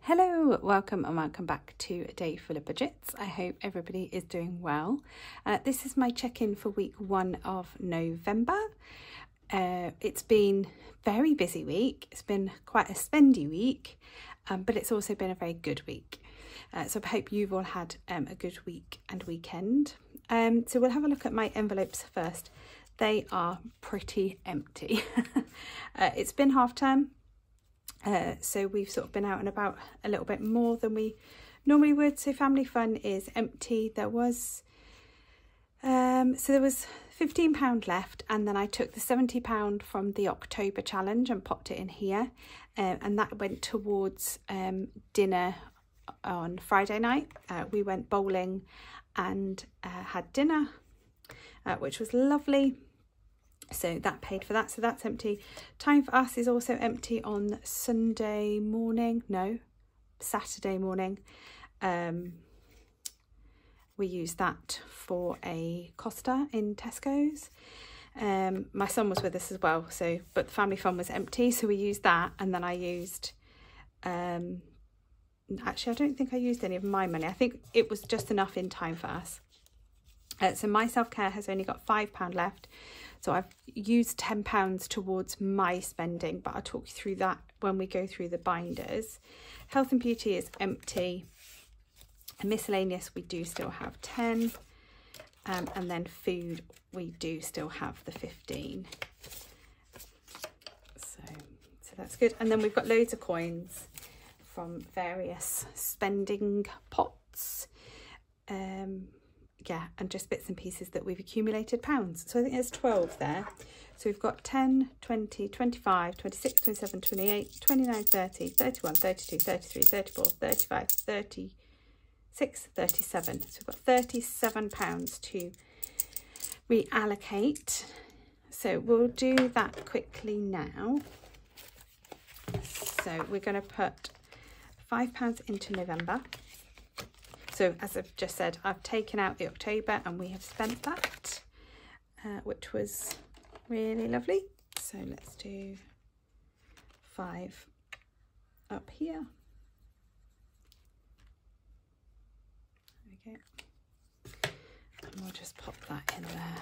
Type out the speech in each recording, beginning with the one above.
Hello, welcome back to A Day Full of Budgets. I hope everybody is doing well. This is my check-in for week 1 of November. It's been a very busy week. It's been quite a spendy week, but it's also been a very good week. So I hope you've all had a good week and weekend. So we'll have a look at my envelopes first. They are pretty empty. It's been half term. So we've sort of been out and about a little bit more than we normally would. So family fun is empty. There was £15 left, and then I took the £70 from the October challenge and popped it in here, and that went towards dinner on Friday night. We went bowling and had dinner, which was lovely. So that paid for that, so that's empty. Time for Us is also empty on Saturday morning. We used that for a Costa in Tesco's. My son was with us as well, but the family fun was empty, so we used that. And then I used actually I don't think I used any of my money. I think it was just enough in Time for Us. So my self-care has only got £5 left. So I've used £10 towards my spending, but I'll talk you through that when we go through the binders. Health and beauty is empty. And miscellaneous, we do still have 10. And then food, we do still have the 15. So that's good. And then we've got loads of coins from various spending pots. Yeah, and just bits and pieces that we've accumulated pounds. So I think there's 12 there. So we've got 10, 20, 25, 26, 27, 28, 29, 30, 31, 32, 33, 34, 35, 36, 37. So we've got £37 to reallocate. So we'll do that quickly now. So we're going to put £5 into November. So as I've just said, I've taken out the October and we have spent that, which was really lovely. So let's do 5 up here. There we go. And we'll just pop that in there.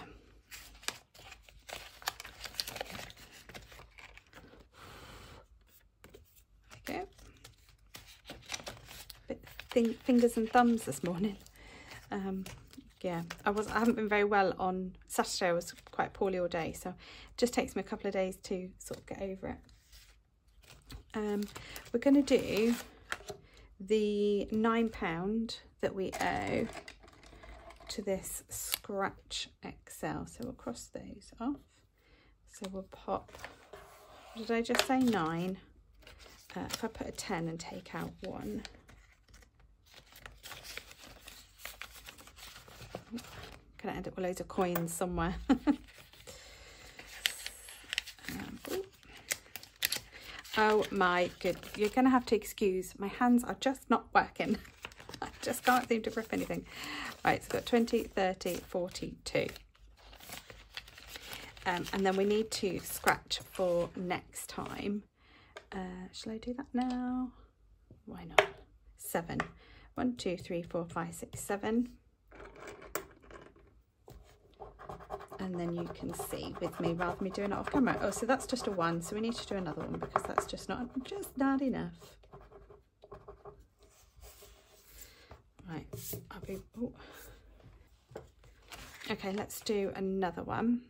There we go. Fingers and thumbs this morning. Yeah, I haven't been very well on Saturday. I was quite poorly all day, so it just takes me a couple of days to sort of get over it. We're going to do the £9 that we owe to this Scratch XL, so we'll cross those off. So we'll pop, what did I just say, 9? If I put a 10 and take out 1, gonna end up with loads of coins somewhere. Oh my good, you're gonna have to excuse, my hands are just not working. I just can't seem to grip anything. Right, so we've got 20, 30, 42. And then we need to scratch for next time. Shall I do that now? Why not? 7. 1, 2, 3, 4, 5, 6, 7. And then you can see with me rather than me doing it off camera. Oh, so that's just a 1, so we need to do another one because that's just not enough. Right, okay, let's do another one.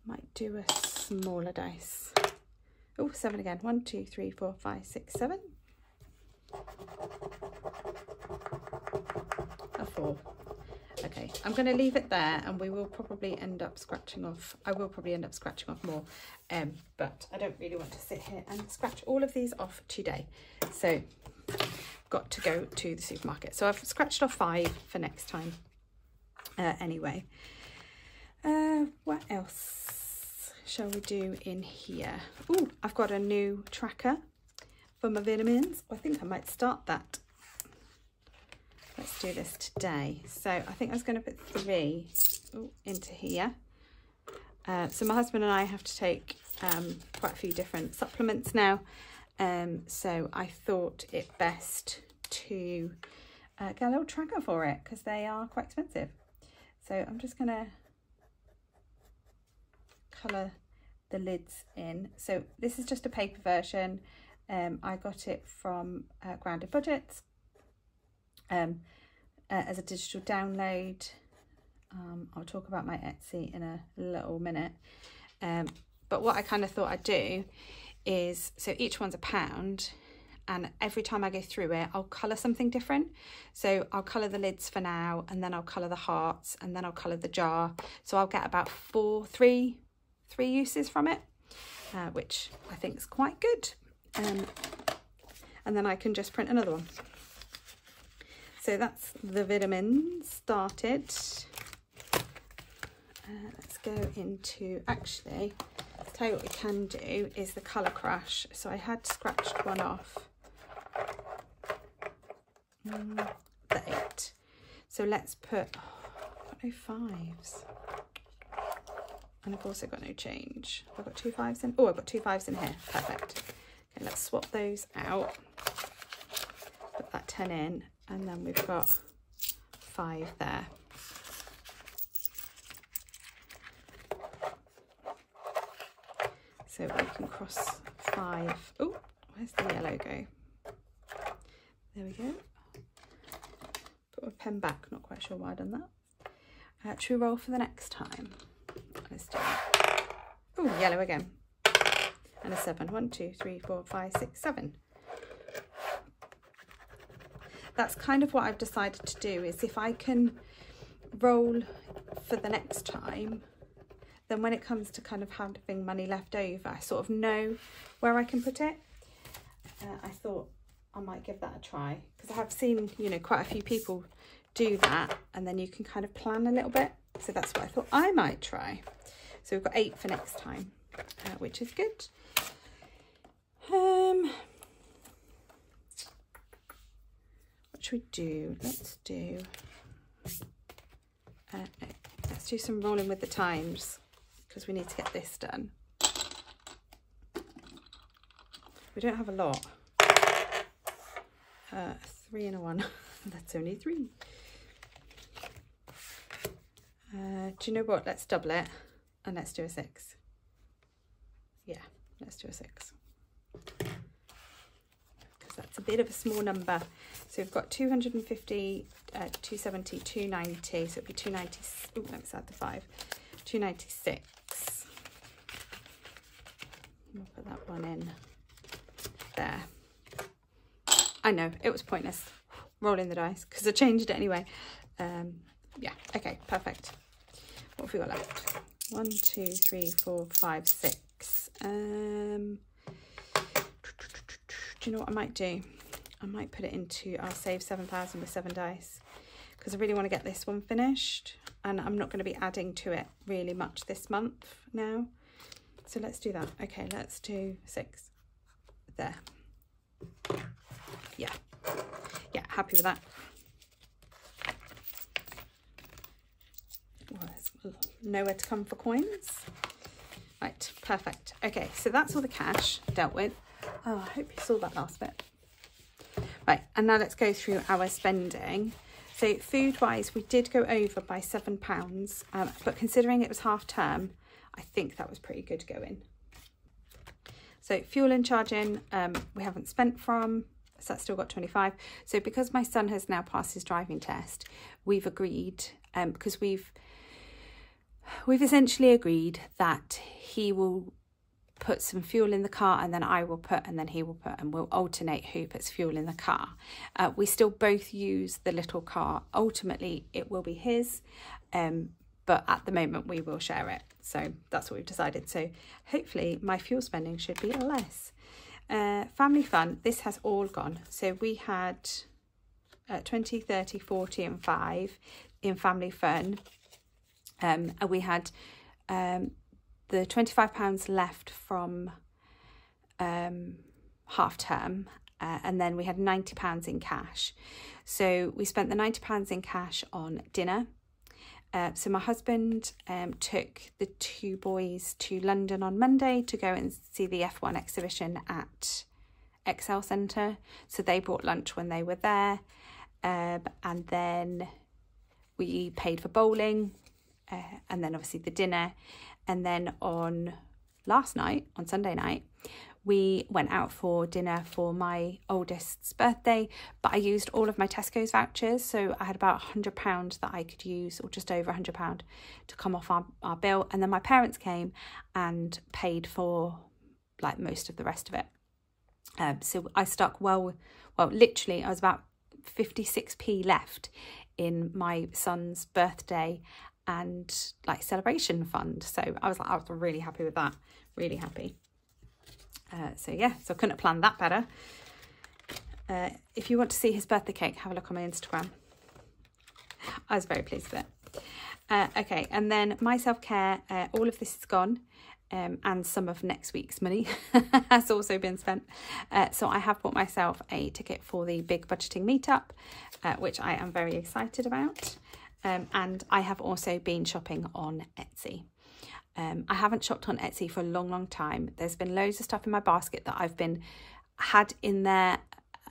Might do a smaller dice. Oh, 7 again. 1, 2, 3, 4, 5, 6, 7. A 4. Okay, I'm going to leave it there, and we will probably end up scratching off. I will probably end up scratching off more, but I don't really want to sit here and scratch all of these off today. So I've got to go to the supermarket. So I've scratched off 5 for next time. Anyway, what else shall we do in here? Oh, I've got a new tracker for my vitamins. I think I might start that. Let's do this today. So I think I was going to put 3 into here. So my husband and I have to take quite a few different supplements now. So I thought it best to get a little tracker for it because they are quite expensive. So I'm just going to colour the lids in. So this is just a paper version. I got it from adayfullofbudgets as a digital download. I'll talk about my Etsy in a little minute. But what I kind of thought I'd do is, so each one's £1, and every time I go through it, I'll colour something different. So I'll colour the lids for now, and then I'll colour the hearts, and then I'll colour the jar. So I'll get about three uses from it, which I think is quite good. And then I can just print another one. So that's the vitamins started. Let's go into, actually, I'll tell you what we can do is the colour crush. So I had scratched one off. The 8. So let's put, I've got no 5s. And I've also got no change. I've got 2 5s in. Oh, I've got 2 5s in here. Perfect. Okay, let's swap those out. Put that 10 in, and then we've got 5 there. So we can cross 5. Oh, where's the yellow go? There we go. Put my pen back, not quite sure why I've done that. Should we roll for the next time? Let's do it. Oh, yellow again. And a 7. 1, 2, 3, 4, 5, 6, 7. That's kind of what I've decided to do, is if I can roll for the next time, then when it comes to kind of having money left over, I sort of know where I can put it. I thought I might give that a try, because I have seen, you know, quite a few people do that, and then you can kind of plan a little bit. So that's what I thought I might try. So we've got 8 for next time, which is good. What should we do? Let's do let's do some rolling with the times, because we need to get this done. We don't have a lot. 3 and a 1. That's only 3. Do you know what? Let's double it and let's do a 6. Yeah, let's do a 6. Because that's a bit of a small number. So we've got 250, 270, 290. So it'll be 290. Oh, let's add the 5. 296. We'll put that one in there. I know, it was pointless rolling the dice because I changed it anyway. Yeah, okay, perfect. What have we got left? 1, 2, 3, 4, 5, 6. Do you know what I might do? I might put it into, I'll save 7,000 with 7 dice, because I really want to get this one finished, and I'm not going to be adding to it really much this month now. So let's do that. Okay, let's do 6 there. Yeah, happy with that. Well, there's nowhere to come for coins. Right, perfect. Okay, so that's all the cash dealt with. Oh, I hope you saw that last bit. Right, and now let's go through our spending. So food-wise, we did go over by £7, but considering it was half term, I think that was pretty good going. So fuel and charging, we haven't spent from, so that's still got 25. So because my son has now passed his driving test, we've agreed, because we've essentially agreed that he will put some fuel in the car, and then I will put, and then he will put, and we'll alternate who puts fuel in the car. We still both use the little car. Ultimately, it will be his, but at the moment we will share it. So that's what we've decided. So hopefully my fuel spending should be less. Family fun, this has all gone. So we had 20, 30, 40 and 5 in family fun. And we had the £25 left from half term, and then we had £90 in cash. So we spent the £90 in cash on dinner. So my husband took the 2 boys to London on Monday to go and see the F1 exhibition at Excel Centre, so they brought lunch when they were there, and then we paid for bowling, and then obviously the dinner, and then on Sunday night, we went out for dinner for my oldest's birthday, but I used all of my Tesco's vouchers, so I had about £100 that I could use, or just over £100 to come off our bill, and then my parents came and paid for like most of the rest of it. So I stuck well, literally I was about 56p left in my son's birthday and like celebration fund. So I was really happy with that, really happy. So yeah, so I couldn't have planned that better. If you want to see his birthday cake, have a look on my Instagram. I was very pleased with it. Okay, and then my self-care, all of this is gone. And some of next week's money has also been spent. So I have bought myself a ticket for the big budgeting meetup, which I am very excited about. And I have also been shopping on Etsy. I haven't shopped on Etsy for a long time. There's been loads of stuff in my basket that I've had in there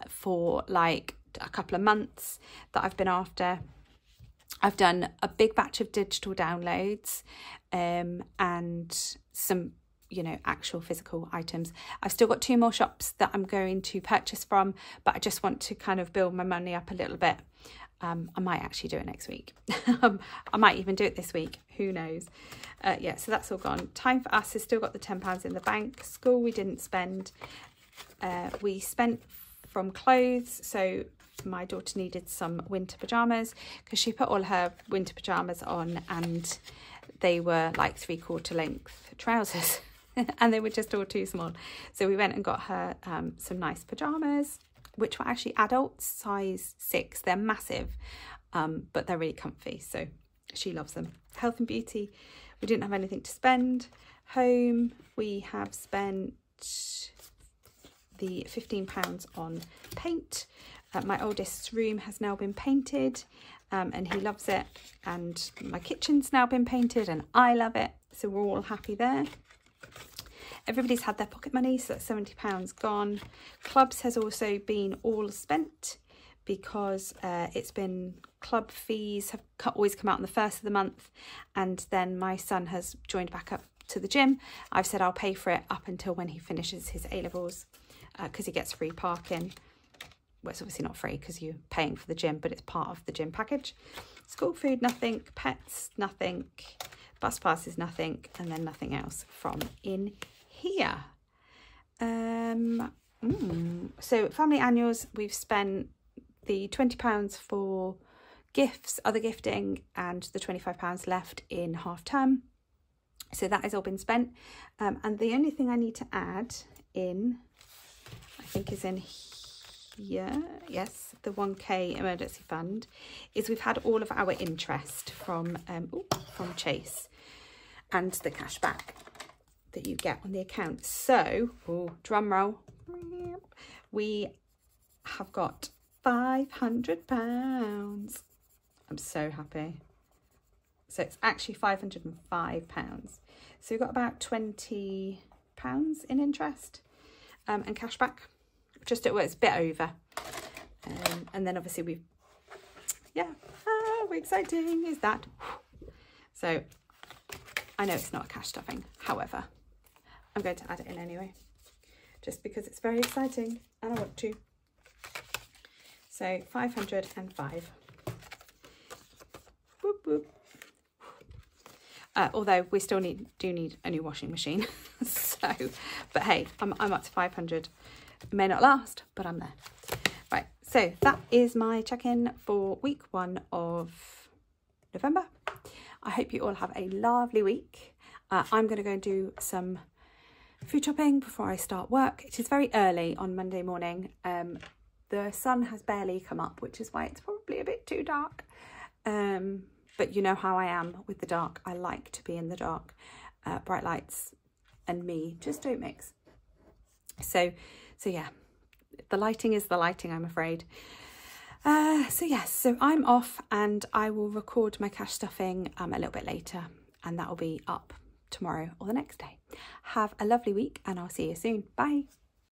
for like a couple of months that I've been after. I've done a big batch of digital downloads, and some, actual physical items. I've still got 2 more shops that I'm going to purchase from, but I just want to kind of build my money up a little bit. I might actually do it next week. I might even do it this week. Who knows? Yeah, so that's all gone. Time for Us has still got the £10 in the bank. School we didn't spend. We spent from clothes. So my daughter needed some winter pyjamas because she put all her winter pyjamas on and they were like 3/4 length trousers and they were just all too small. So we went and got her some nice pyjamas, which were actually adults, size 6. They're massive, but they're really comfy, so she loves them. Health and beauty, we didn't have anything to spend. Home, we have spent the £15 on paint. My oldest's room has now been painted, and he loves it, and my kitchen's now been painted and I love it, so we're all happy there. Everybody's had their pocket money, so that's £70 gone. Clubs has also been all spent because it's been club fees have always come out on the 1st of the month, and then my son has joined back up to the gym. I've said I'll pay for it up until when he finishes his A-levels because he gets free parking. Well, it's obviously not free because you're paying for the gym, but it's part of the gym package. School food, nothing. Pets, nothing. Bus passes, nothing. And then nothing else from in here. So family annuals, we've spent the £20 for gifts, other gifting, and the £25 left in half term. So that has all been spent. And the only thing I need to add in, I think is in here, yes, the 1k emergency fund, is we've had all of our interest from Chase and the cash back that you get on the account. So, drum roll, we have got £500. I'm so happy. So it's actually £505. So we've got about £20 in interest and cash back. It's a bit over. And then obviously how exciting is that? So I know it's not a cash stuffing, however, I'm going to add it in anyway, just because it's very exciting and I want to. So 505. Whoop, whoop. Although we still do need a new washing machine. So, but hey, I'm up to 500. It may not last, but I'm there. Right, so that is my check-in for week 1 of November. I hope you all have a lovely week. I'm going to go and do some food shopping before I start work. It is very early on Monday morning. The sun has barely come up, which is why it's probably a bit too dark. But you know how I am with the dark. I like to be in the dark. Bright lights and me just don't mix. So yeah, the lighting is the lighting, I'm afraid. So yes, so I'm off and I will record my cash stuffing a little bit later, and that will be up tomorrow or the next day. Have a lovely week and I'll see you soon. Bye.